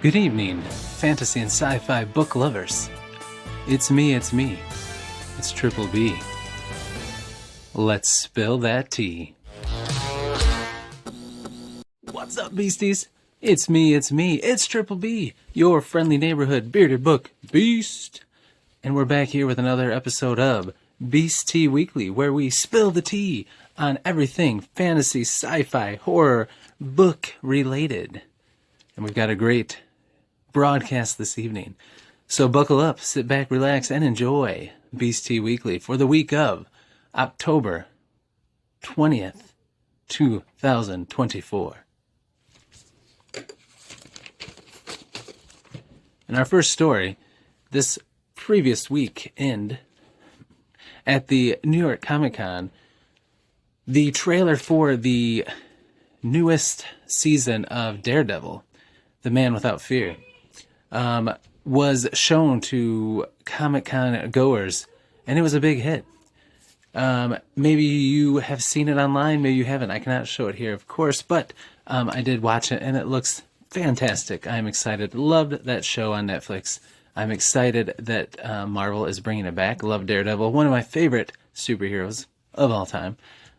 Good evening, fantasy and sci-fi book lovers. It's me. It's Triple B. Let's spill that tea. What's up, beasties? It's me. It's Triple B, your friendly neighborhood bearded book beast. And we're back here with another episode of Beast Tea Weekly, where we spill the tea on everything fantasy, sci-fi, horror, book related. And we've got a great broadcast this evening. So buckle up, sit back, relax, and enjoy Beast Tea Weekly for the week of October 20th, 2024. And our first story, this previous weekend at the New York Comic Con, the trailer for the newest season of Daredevil, The Man Without Fear, was shown to Comic-Con goers, and it was a big hit. Maybe you have seen it online, maybe you haven't. I cannot show it here, of course, but I did watch it, and it looks fantastic. I'm excited. Loved that show on Netflix. I'm excited that Marvel is bringing it back. Love Daredevil, one of my favorite superheroes of all time.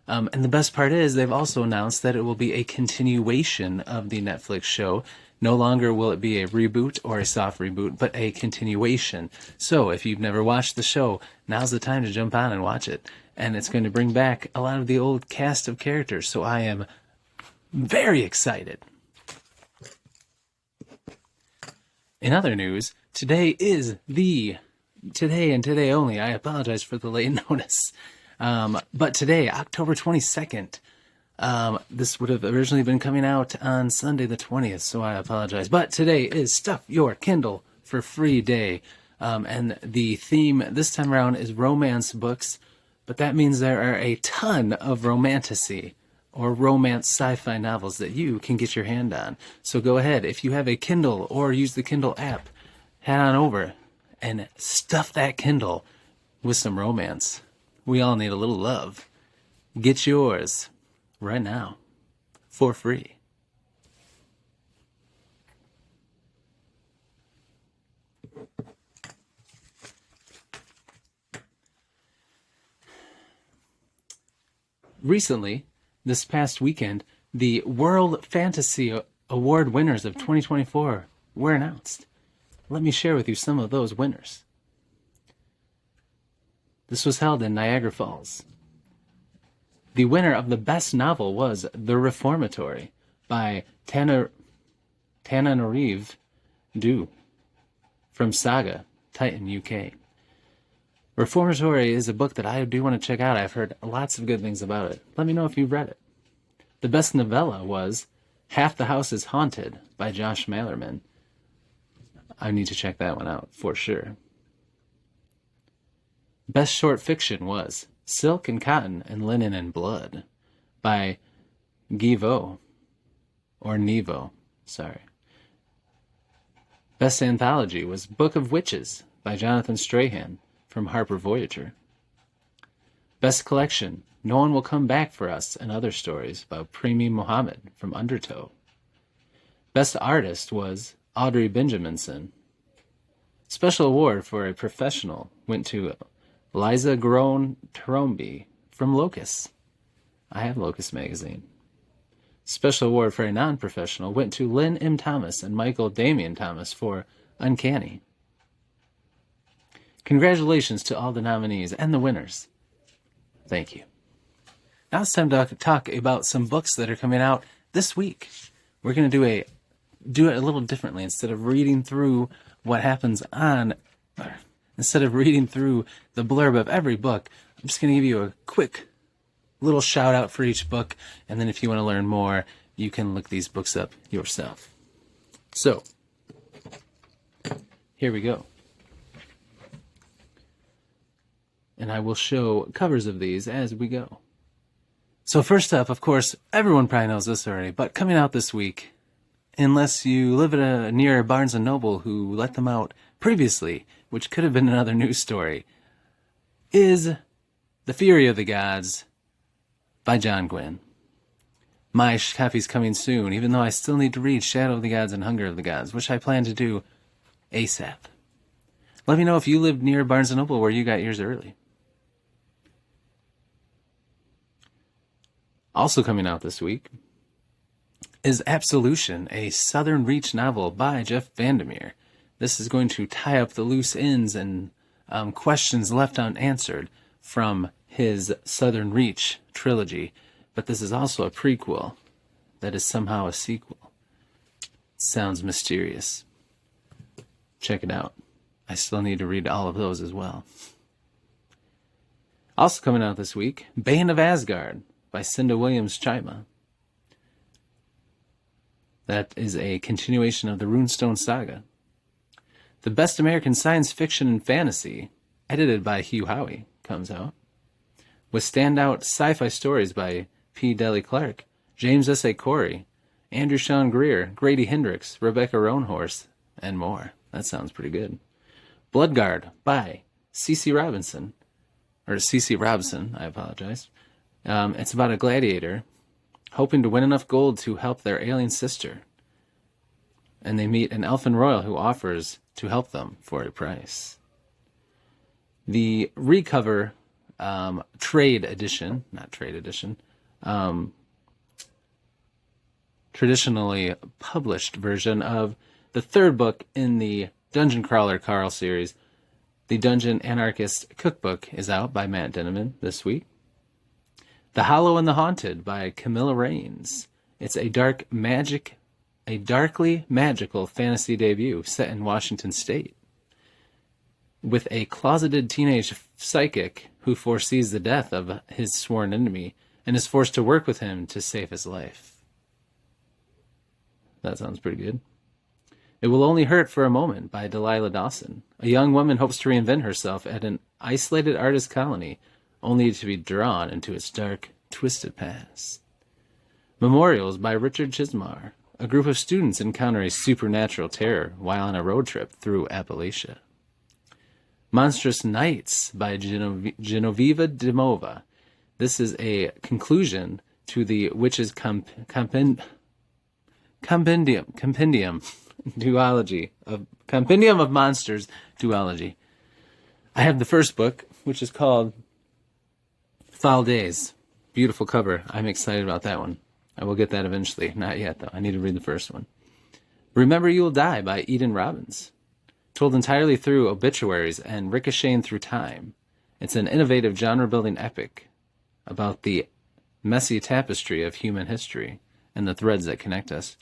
And the best part is they've also announced that it will be a continuation of the Netflix show. No longer will it be a reboot or a soft reboot, but a continuation. So if you've never watched the show, now's the time to jump on and watch it. And it's going to bring back a lot of the old cast of characters. So I am very excited. In other news, today is today and today only. I apologize for the late notice. But today, October 22nd, this would have originally been coming out on Sunday the 20th, so I apologize. But today is Stuff Your Kindle for Free Day. And the theme this time around is romance books, but that means there are a ton of romantasy or romance sci-fi novels that you can get your hand on. So go ahead, if you have a Kindle or use the Kindle app, head on over and stuff that Kindle with some romance. We all need a little love. Get yours right now for free. Recently, this past weekend, the World Fantasy Award winners of 2024 were announced. Let me share with you some of those winners. This was held in Niagara Falls. The winner of the best novel was The Reformatory by Tananarive Due from Saga, Titan, UK. Reformatory is a book that I do want to check out. I've heard lots of good things about it. Let me know if you've read it. The best novella was Half the House is Haunted by Josh Malerman. I need to check that one out for sure. Best short fiction was Silk and Cotton and Linen and Blood by Nevo. Best anthology was Book of Witches by Jonathan Strahan from Harper Voyager. Best collection, No One Will Come Back for Us and Other Stories by Premi Mohammed from Undertow. Best artist was Audrey Benjaminson. Special award for a professional went to Liza Grown Trombi from Locus. I have Locus magazine. Special award for a non-professional went to Lynn M. Thomas and Michael Damian Thomas for Uncanny. Congratulations to all the nominees and the winners. Thank you. Now it's time to talk about some books that are coming out this week. We're going to do it a little differently. Instead of reading through the blurb of every book, I'm just going to give you a quick little shout out for each book, and then if you want to learn more, you can look these books up yourself. So, here we go. And I will show covers of these as we go. So first up, of course, everyone probably knows this already, but coming out this week, unless you live near Barnes & Noble who let them out previously, which could have been another news story, is The Fury of the Gods by John Gwynne. My copy's coming soon, even though I still need to read Shadow of the Gods and Hunger of the Gods, which I plan to do ASAP. Let me know if you live near Barnes & Noble where you got yours early. Also coming out this week is Absolution, a Southern Reach novel by Jeff Vandermeer. This is going to tie up the loose ends and questions left unanswered from his Southern Reach trilogy. But this is also a prequel that is somehow a sequel. Sounds mysterious. Check it out. I still need to read all of those as well. Also coming out this week, Bane of Asgard by Cinda Williams-Chima. That is a continuation of the Runestone saga. The Best American Science Fiction and Fantasy, edited by Hugh Howey, comes out, with standout sci-fi stories by P. Deli Clark, James S. A. Corey, Andrew Sean Greer, Grady Hendrix, Rebecca Roanhorse, and more. That sounds pretty good. Bloodguard by C.C. Robinson, I apologize. It's about a gladiator hoping to win enough gold to help their alien sister. And they meet an elfin royal who offers to help them for a price. The Recover traditionally published version of the third book in the Dungeon Crawler Carl series, The Dungeon Anarchist Cookbook, is out by Matt Denneman this week. The Hollow and the Haunted by Camilla Rains. It's a darkly magical fantasy debut set in Washington State, with a closeted teenage psychic who foresees the death of his sworn enemy and is forced to work with him to save his life. That sounds pretty good. It Will Only Hurt for a Moment by Delilah Dawson. A young woman hopes to reinvent herself at an isolated artist colony, only to be drawn into its dark, twisted past. Memorials by Richard Chismar. A group of students encounter a supernatural terror while on a road trip through Appalachia. Monstrous Nights by Genoveva Dimova. This is a conclusion to the Witches' Compendium of Monsters duology. I have the first book, which is called Foul Days. Beautiful cover. I'm excited about that one. I will get that eventually. Not yet, though. I need to read the first one. Remember You Will Die by Eden Robbins. Told entirely through obituaries and ricocheting through time. It's an innovative genre-building epic about the messy tapestry of human history and the threads that connect us.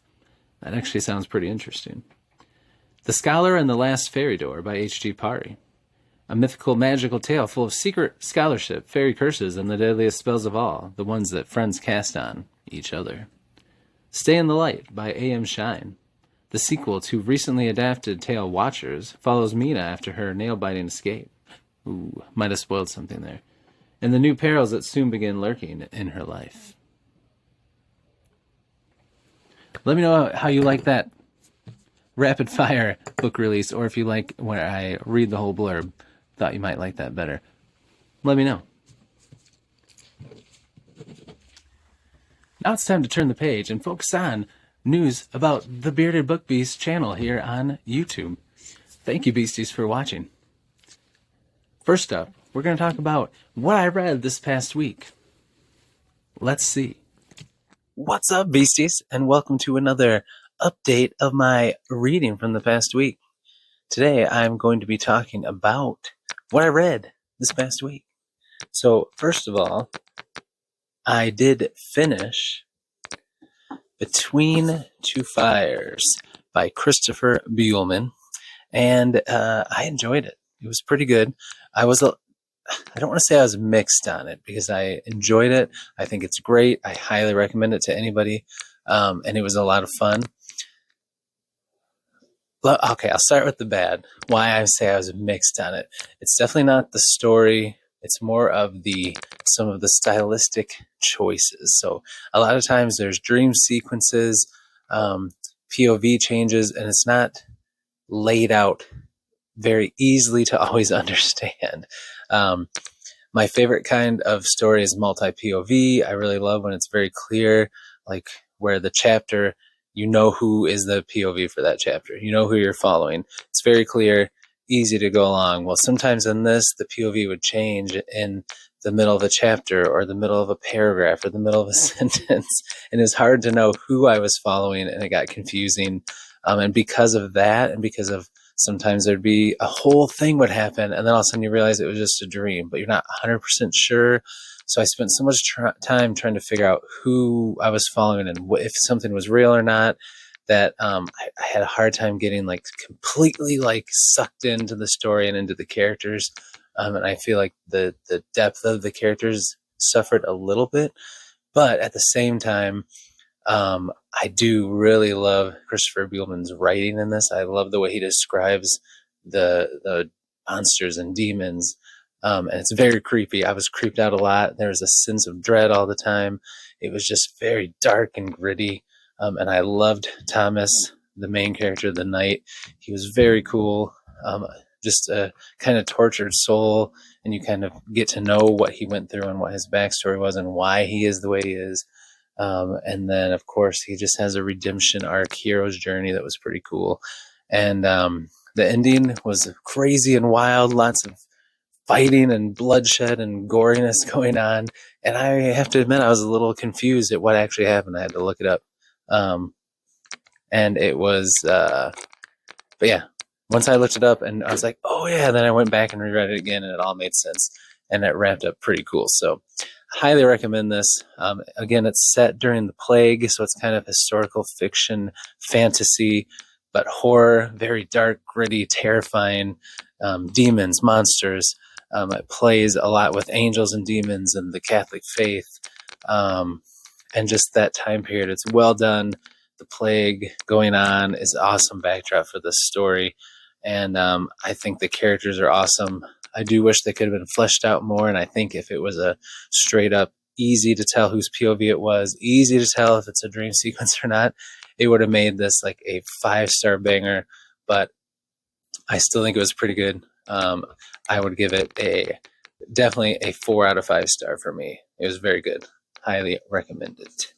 That actually sounds pretty interesting. The Scholar and the Last Fairy Door by H.G. Pari. A mythical, magical tale full of secret scholarship, fairy curses, and the deadliest spells of all, the ones that friends cast on each other. Stay in the Light by A.M. Shine. The sequel to recently adapted tale Watchers follows Mina after her nail-biting escape. Ooh, might have spoiled something there. And the new perils that soon begin lurking in her life. Let me know how you like that rapid-fire book release, or if you like where I read the whole blurb. Thought you might like that better. Let me know. Now it's time to turn the page and focus on news about the Bearded Book Beast channel here on YouTube. Thank you, Beasties, for watching. First up, we're going to talk about what I read this past week. Let's see. What's up, Beasties, and welcome to another update of my reading from the past week. Today, I'm going to be talking about what I read this past week. So, first of all, I did finish Between Two Fires by Christopher Buehlman, and I enjoyed it. It was pretty good. I don't want to say I was mixed on it, because I enjoyed it. I think it's great. I highly recommend it to anybody, and it was a lot of fun. Okay, I'll start with the bad. Why I say I was mixed on it. It's definitely not the story. It's more of some of the stylistic choices. So a lot of times there's dream sequences, POV changes, and it's not laid out very easily to always understand. My favorite kind of story is multi-POV. I really love when it's very clear like where the chapter, you know who is the POV for that chapter. You know who you're following. It's very clear, easy to go along. Well, sometimes in this, the POV would change in the middle of a chapter or the middle of a paragraph or the middle of a sentence. And it's hard to know who I was following, and it got confusing. And because of that, and because of sometimes there'd be a whole thing would happen, and then all of a sudden you realize it was just a dream, but you're not 100% sure. So I spent so much time trying to figure out who I was following and if something was real or not, that I had a hard time getting like completely like sucked into the story and into the characters. And I feel like the depth of the characters suffered a little bit, but at the same time, I do really love Christopher Buehlman's writing in this. I love the way he describes the monsters and demons. And it's very creepy. I was creeped out a lot. There was a sense of dread all the time. It was just very dark and gritty. And I loved Thomas, the main character, the knight. He was very cool. Just a kind of tortured soul, and you kind of get to know what he went through and what his backstory was and why he is the way he is. And then, of course, he just has a redemption arc, hero's journey that was pretty cool. And the ending was crazy and wild, lots of fighting and bloodshed and goriness going on. And I have to admit, I was a little confused at what actually happened. I had to look it up. And it was, but yeah, once I looked it up and I was like, oh yeah, then I went back and reread it again and it all made sense. And it wrapped up pretty cool. So highly recommend this. Again, it's set during the plague, so it's kind of historical fiction, fantasy, but horror, very dark, gritty, terrifying, demons, monsters. It plays a lot with angels and demons and the Catholic faith, and just that time period. It's well done. The plague going on is awesome backdrop for this story, and I think the characters are awesome. I do wish they could have been fleshed out more, and I think if it was a straight up easy to tell whose POV it was, easy to tell if it's a dream sequence or not, it would have made this like a 5-star banger. But I still think it was pretty good. I would give it definitely a 4 out of 5 star for me. It was very good. Highly recommend it.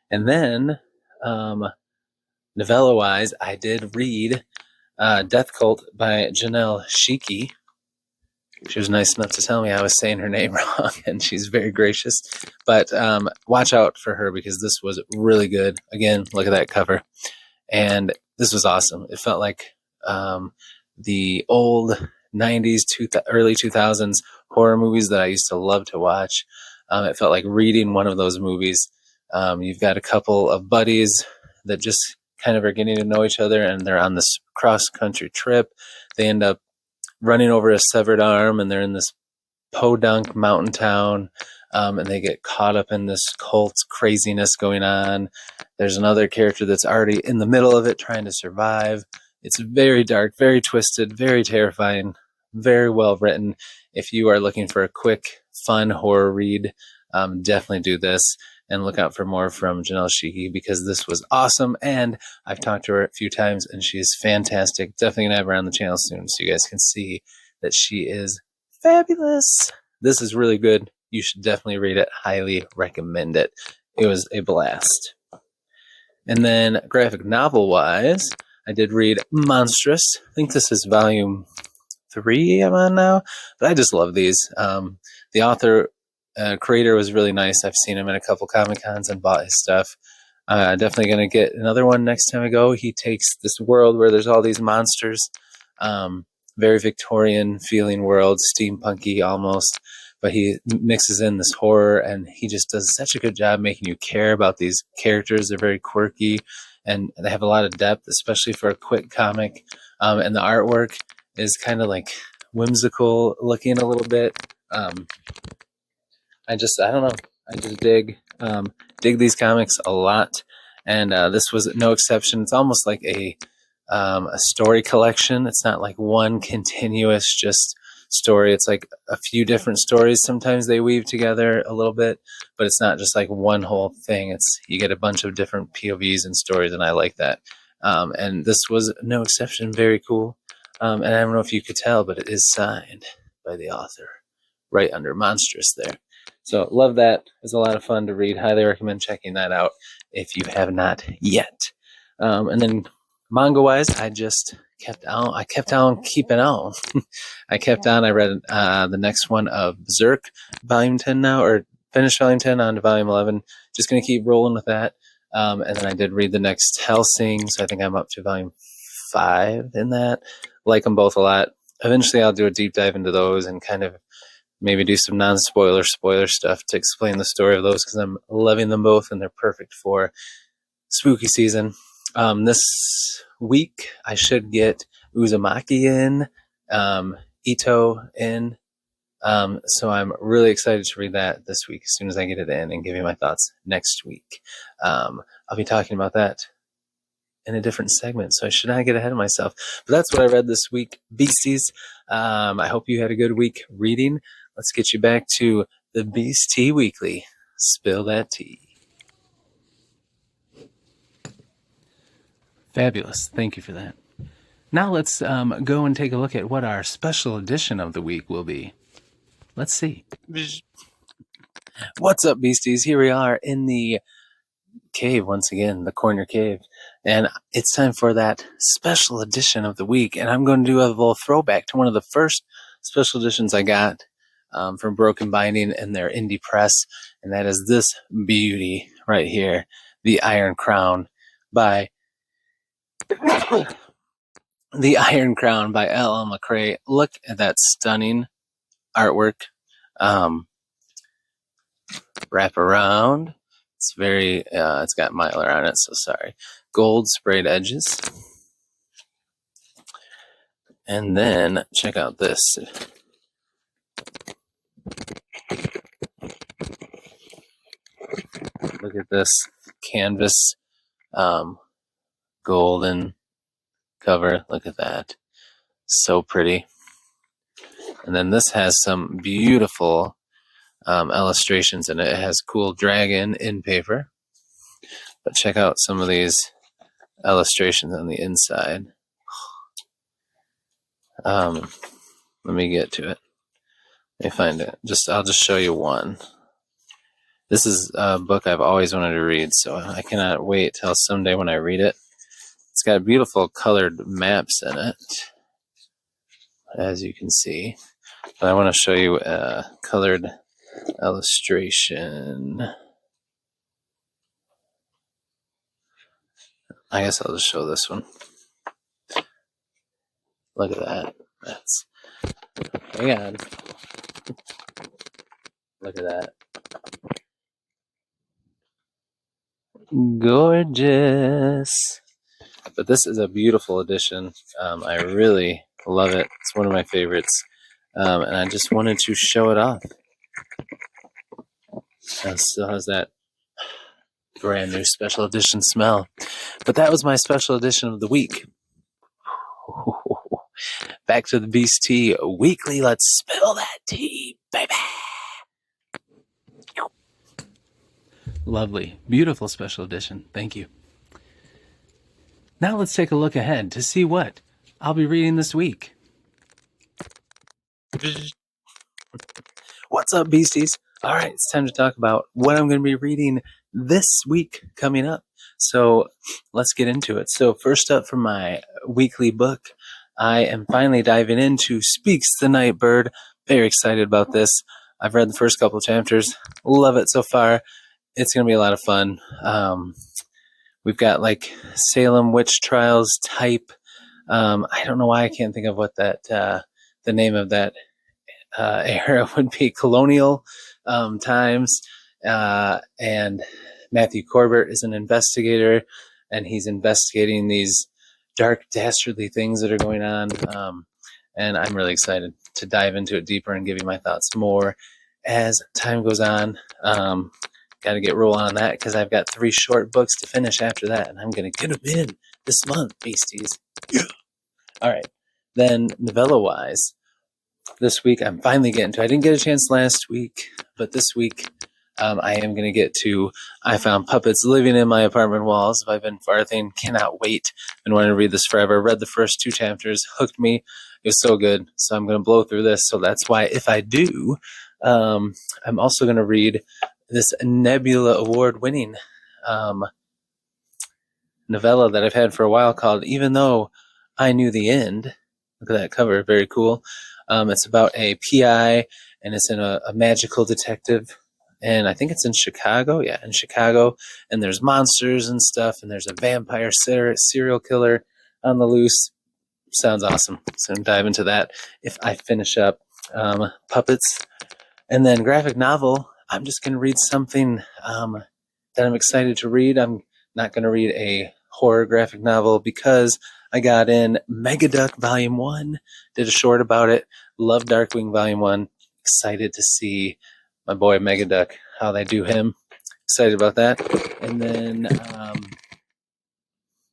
And then novella wise, I did read Death Cult by Janelle Shiki. She was nice enough to tell me I was saying her name wrong, and she's very gracious. But watch out for her because this was really good. Again, look at that cover. And this was awesome. It felt like the old 90s, early 2000s horror movies that I used to love to watch. It felt like reading one of those movies. You've got a couple of buddies that just kind of are getting to know each other, and they're on this cross-country trip. They end up running over a severed arm, and they're in this podunk mountain town, and they get caught up in this cult craziness going on. There's another character that's already in the middle of it trying to survive. It's very dark, very twisted, very terrifying, very well written. If you are looking for a quick, fun horror read, definitely do this. And look out for more from Janelle Shiki because this was awesome. And I've talked to her a few times and she's fantastic. Definitely going to have her on the channel soon so you guys can see that she is fabulous. This is really good. You should definitely read it. Highly recommend it. It was a blast. And then graphic novel wise, I did read Monstrous. I think this is volume 3 I'm on now, but I just love these. The author creator was really nice. I've seen him in a couple Comic Cons and bought his stuff. Definitely going to get another one next time I go. He takes this world where there's all these monsters, very Victorian feeling world, steampunky almost, but he mixes in this horror and he just does such a good job making you care about these characters. They're very quirky and they have a lot of depth, especially for a quick comic. And the artwork is kind of like whimsical looking a little bit. I don't know. I just dig these comics a lot, and this was no exception. It's almost like a story collection. It's not like one continuous just story. It's like a few different stories. Sometimes they weave together a little bit, but it's not just like one whole thing. You get a bunch of different POVs and stories, and I like that. And this was no exception. Very cool. And I don't know if you could tell, but it is signed by the author right under Monstrous there. So love that. It's a lot of fun to read. Highly recommend checking that out if you have not yet. And then manga-wise, I kept on keeping on. I kept on. I read the next one of Berserk, Volume 10 now, or finished Volume 10 on to Volume 11. Just going to keep rolling with that. And then I did read the next Hellsing, so I think I'm up to Volume 5 in that. Like them both a lot. Eventually, I'll do a deep dive into those and kind of maybe do some non-spoiler stuff to explain the story of those, because I'm loving them both and they're perfect for spooky season. This week I should get Uzumaki in, Ito in, so I'm really excited to read that this week as soon as I get it in and give you my thoughts next week. I'll be talking about that in a different segment, so I should not get ahead of myself. But that's what I read this week, beasties. I hope you had a good week reading. Let's get you back to the Beast Tea Weekly. Spill that tea. Fabulous. Thank you for that. Now let's go and take a look at what our special edition of the week will be. Let's see. What's up, beasties? Here we are in the cave once again, the corner cave. And it's time for that special edition of the week. And I'm going to do a little throwback to one of the first special editions I got from Broken Binding and their indie press. And that is this beauty right here, The Iron Crown by The Iron Crown by L.L. McCrae. Look at that stunning artwork. Wrap around. It's very, it's got Mylar on it, so sorry. Gold sprayed edges. And then check out this. Look at this canvas, golden cover. Look at that. So pretty. And then this has some beautiful illustrations in it. It has cool dragon in paper. But check out some of these illustrations on the inside. Let me get to it. Let me find it. I'll just show you one. This is a book I've always wanted to read, so I cannot wait till someday when I read it. It's got beautiful colored maps in it, as you can see. But I want to show you a colored illustration. I guess I'll just show this one. Look at that. Hang on. Look at that. Gorgeous. But this is a beautiful edition. I really love it. It's one of my favorites. And I just wanted to show it off. It still has that brand new special edition smell. But that was my special edition of the week. Back to the Beast Tea Weekly. Let's spill that tea, baby. Lovely. Beautiful special edition. Thank you. Now let's take a look ahead to see what I'll be reading this week. What's up, beasties? All right, it's time to talk about what I'm going to be reading this week coming up. So let's get into it. So first up for my weekly book, I am finally diving into Speaks the Night Bird. Very excited about this. I've read the first couple of chapters. Love it so far. It's going to be a lot of fun. We've got like Salem witch trials type. I don't know why I can't think of what that the name of that era would be. Colonial times. And Matthew Corbett is an investigator, and he's investigating these dark, dastardly things that are going on. And I'm really excited to dive into it deeper and give you my thoughts more as time goes on. Got to get rolling on that because I've got 3 short books to finish after that, and I'm going to get them in this month, beasties. Yeah. All right. Then novella-wise, this week I'm finally getting to. I didn't get a chance last week, but this week I am going to get to I Found Puppets Living in My Apartment Walls by Ben Farthing. Cannot wait. Been wanting to read this forever. Read the first 2 chapters. Hooked me. It was so good. So I'm going to blow through this. So that's why if I do I'm also going to read this Nebula Award-winning novella that I've had for a while called Even Though I Knew the End. Look at that cover, very cool. It's about a PI, and it's in a magical detective, and I think it's in Chicago. Yeah, in Chicago, and there's monsters and stuff, and there's a vampire serial killer on the loose. Sounds awesome. So I'm dive into that if I finish up Puppets. And then graphic novel, I'm just going to read something that I'm excited to read. I'm not going to read a horror graphic novel because I got in Megaduck Volume 1, did a short about it, love Darkwing Volume 1, excited to see my boy Megaduck, how they do him. Excited about that. And then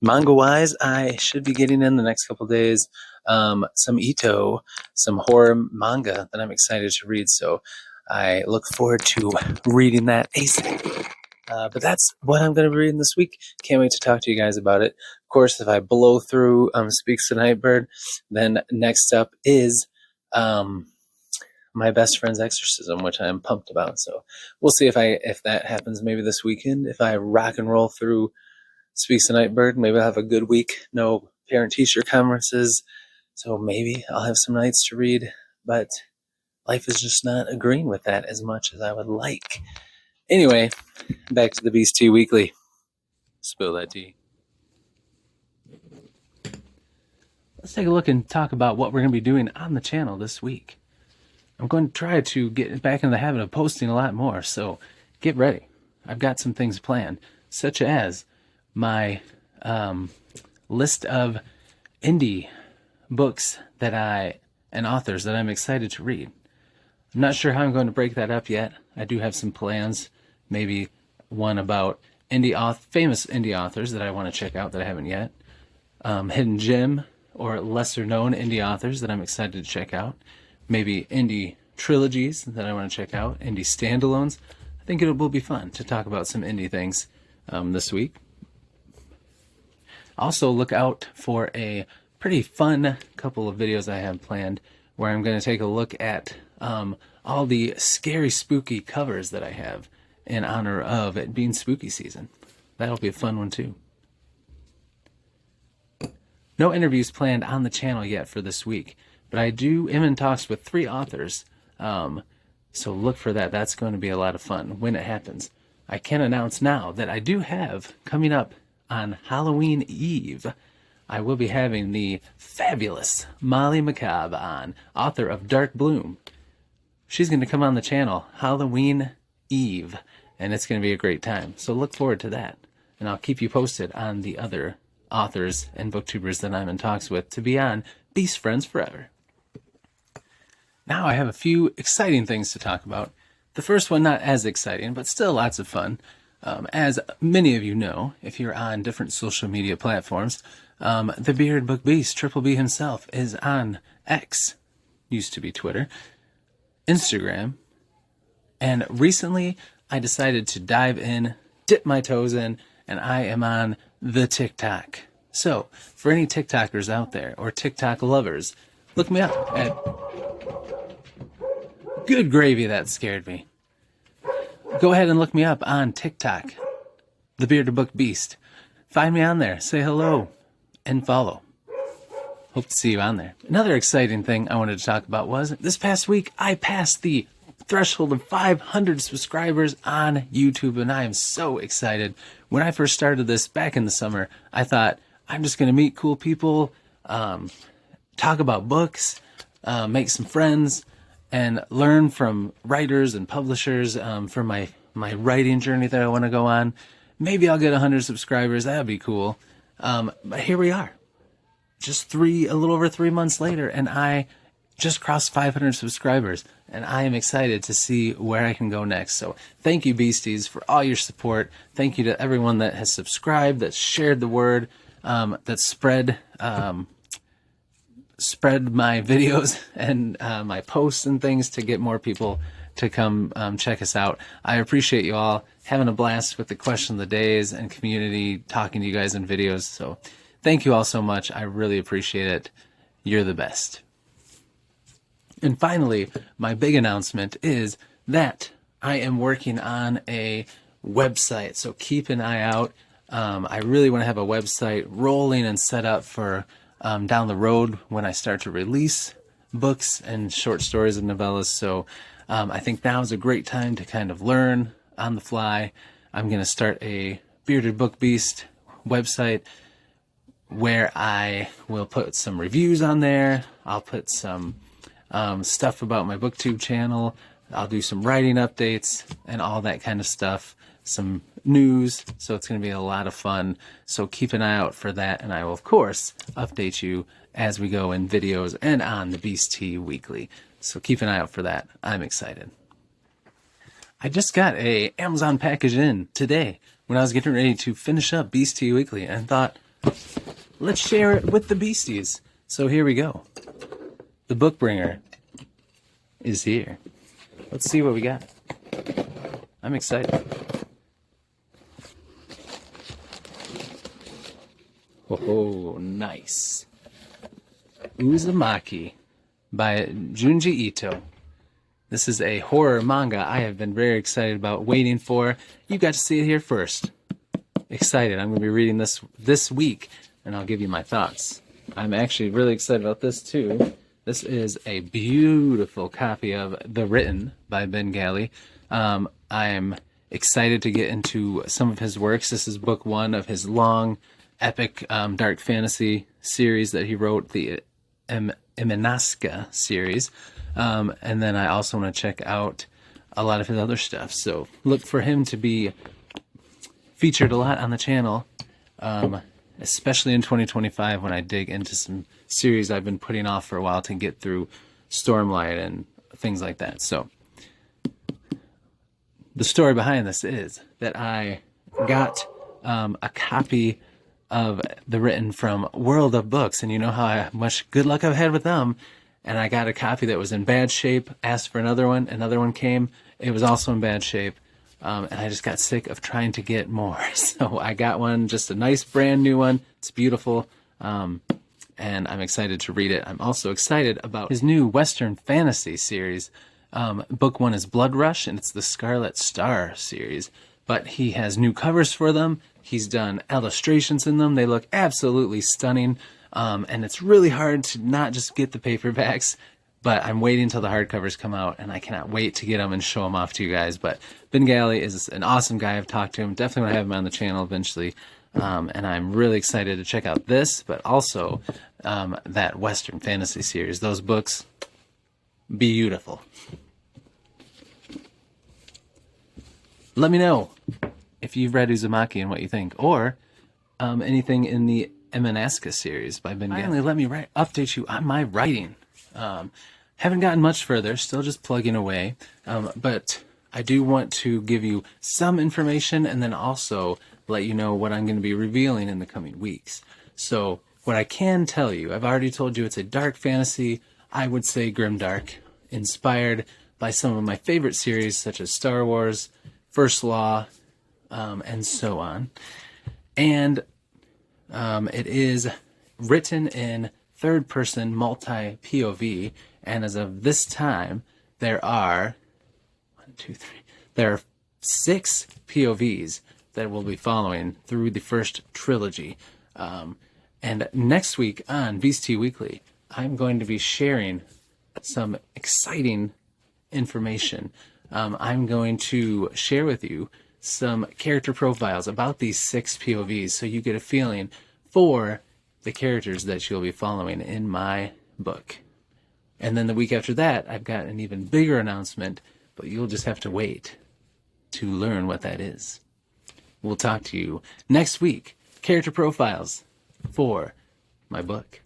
manga-wise, I should be getting in the next couple days some Ito, some horror manga that I'm excited to read. So I look forward to reading that ASAP. But that's what I'm going to be reading this week. Can't wait to talk to you guys about it. Of course, if I blow through Speaks the Nightbird, then next up is my best friend's exorcism, which I'm pumped about. So we'll see if that happens maybe this weekend. If I rock and roll through Speaks the Nightbird, maybe I'll have a good week. No parent-teacher conferences, so maybe I'll have some nights to read. But life is just not agreeing with that as much as I would like. Anyway, back to the Beast Tea Weekly. Spill that tea. Let's take a look and talk about what we're going to be doing on the channel this week. I'm going to try to get back in the habit of posting a lot more, so get ready. I've got some things planned, such as my list of indie books and authors that I'm excited to read. I'm not sure how I'm going to break that up yet. I do have some plans, maybe one about famous indie authors that I want to check out that I haven't yet. Hidden gem or lesser known indie authors that I'm excited to check out. Maybe indie trilogies that I want to check out. Indie standalones. I think it will be fun to talk about some indie things this week. Also, look out for a pretty fun couple of videos I have planned where I'm going to take a look at all the scary, spooky covers that I have in honor of it being spooky season. That'll be a fun one, too. No interviews planned on the channel yet for this week, but I am in talks with 3 authors, so look for that. That's going to be a lot of fun when it happens. I can announce now that I do have coming up on Halloween Eve, I will be having the fabulous Molly McCabe on, author of Dark Bloom. She's going to come on the channel Halloween Eve, and it's going to be a great time. So look forward to that. And I'll keep you posted on the other authors and booktubers that I'm in talks with to be on Beast Friends Forever. Now I have a few exciting things to talk about. The first one not as exciting, but still lots of fun. As many of you know, if you're on different social media platforms, the Bearded Book Beast, Triple B himself, is on X, used to be Twitter, Instagram, and recently I decided to dive in, dip my toes in, and I am on the TikTok. So, for any TikTokers out there, or TikTok lovers, look me up at... Good gravy, that scared me. Go ahead and look me up on TikTok, The Bearded Book Beast. Find me on there, say hello, and follow. Hope to see you on there. Another exciting thing I wanted to talk about was, this past week, I passed the threshold of 500 subscribers on YouTube, and I am so excited. When I first started this back in the summer, I thought, I'm just going to meet cool people, talk about books, make some friends, and learn from writers and publishers for my writing journey that I want to go on. Maybe I'll get 100 subscribers. That would be cool. But here we are. Just a little over 3 months later, and I just crossed 500 subscribers. And I am excited to see where I can go next. So thank you, Beasties, for all your support. Thank you to everyone that has subscribed, that shared the word, that spread my videos and my posts and things to get more people to come check us out. I appreciate you all having a blast with the question of the days and community, talking to you guys in videos. So thank you all so much. I really appreciate it. You're the best. And finally, my big announcement is that I am working on a website, so keep an eye out. I really want to have a website rolling and set up for down the road when I start to release books and short stories and novellas. So I think now is a great time to kind of learn on the fly. I'm going to start a Bearded Book Beast website where I will put some reviews on there. I'll put some stuff about my BookTube channel. I'll do some writing updates and all that kind of stuff. Some news. So it's going to be a lot of fun. So keep an eye out for that. And I will, of course, update you as we go in videos and on the Beast Tea Weekly. So keep an eye out for that. I'm excited. I just got a Amazon package in today when I was getting ready to finish up Beast Tea Weekly and thought, let's share it with the Beasties. So here we go. The book bringer is here. Let's see what we got. I'm excited. Oh, nice. Uzumaki by Junji Ito. This is a horror manga I have been very excited about, waiting for. You got to see it here first. Excited. I'm going to be reading this week, and I'll give you my thoughts. I'm actually really excited about this, too. This is a beautiful copy of The Written by Ben Galley. I'm excited to get into some of his works. This is book one of his long, epic dark fantasy series that he wrote, the Imenaska series. And then I also want to check out a lot of his other stuff. So look for him to be featured a lot on the channel, especially in 2025 when I dig into some series I've been putting off for a while to get through Stormlight and things like that. So the story behind this is that I got a copy of The Written from World of Books, and you know how much good luck I've had with them. And I got a copy that was in bad shape, asked for another one came, it was also in bad shape, and I just got sick of trying to get more. So I got one, just a nice brand new one. It's beautiful, and I'm excited to read it. I'm also excited about his new Western fantasy series. Book one is Blood Rush, and it's the Scarlet Star series. But he has new covers for them. He's done illustrations in them. They look absolutely stunning. And it's really hard to not just get the paperbacks, but I'm waiting until the hardcovers come out, and I cannot wait to get them and show them off to you guys. But Ben Galley is an awesome guy. I've talked to him. Definitely want to have him on the channel eventually. And I'm really excited to check out this, but also that Western fantasy series. Those books, beautiful. Let me know if you've read Uzumaki and what you think, or anything in the Imenaska series by Ben Galley. Finally, let me update you on my writing. Haven't gotten much further, still just plugging away, but I do want to give you some information and then also let you know what I'm going to be revealing in the coming weeks. So what I can tell you, I've already told you it's a dark fantasy, I would say grimdark, inspired by some of my favorite series such as Star Wars, First Law, and so on. And it is written in third-person multi-POV, and as of this time, there are 6 POVs that we'll be following through the first trilogy. And next week on Beast Tea Weekly, I'm going to be sharing some exciting information. I'm going to share with you some character profiles about these 6 POVs so you get a feeling for the characters that you'll be following in my book. And then the week after that, I've got an even bigger announcement, but you'll just have to wait to learn what that is. We'll talk to you next week. Character profiles for my book.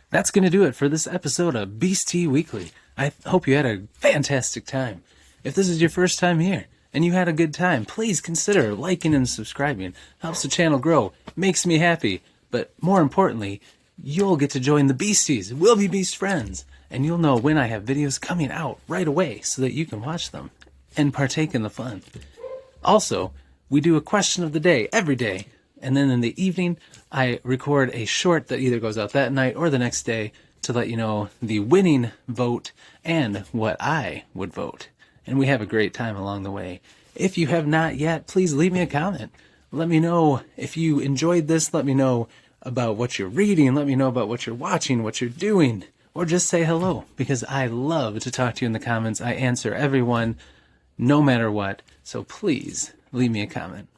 That's going to do it for this episode of Beast Tea Weekly. I hope you had a fantastic time. If this is your first time here and you had a good time, please consider liking and subscribing. Helps the channel grow, makes me happy, but more importantly, you'll get to join the Beasties. We'll be Beast Friends, and you'll know when I have videos coming out right away so that you can watch them and partake in the fun. Also, we do a question of the day every day, and then in the evening, I record a short that either goes out that night or the next day to let you know the winning vote and what I would vote. And we have a great time along the way. If you have not yet, please leave me a comment. Let me know if you enjoyed this. Let me know about what you're reading. Let me know about what you're watching, what you're doing, or just say hello, because I love to talk to you in the comments. I answer everyone, no matter what. So please leave me a comment.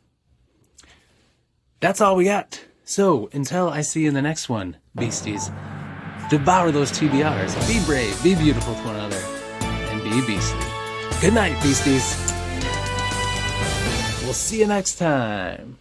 That's all we got. So until I see you in the next one, beasties, devour those TBRs. Be brave, be beautiful to one another, and be beastly. Good night, beasties. We'll see you next time.